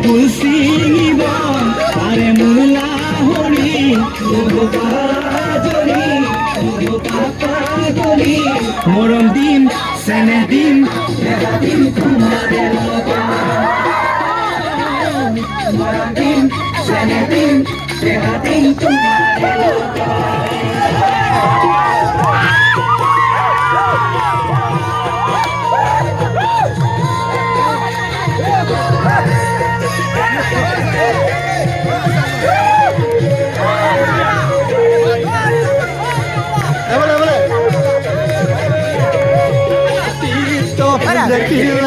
তুলসী বন তারে মূলা হরি মরম দিন সেনে দিন দিন তোমাদের মরম দিন সেনে দিন দিন তোমাদের দেখিলে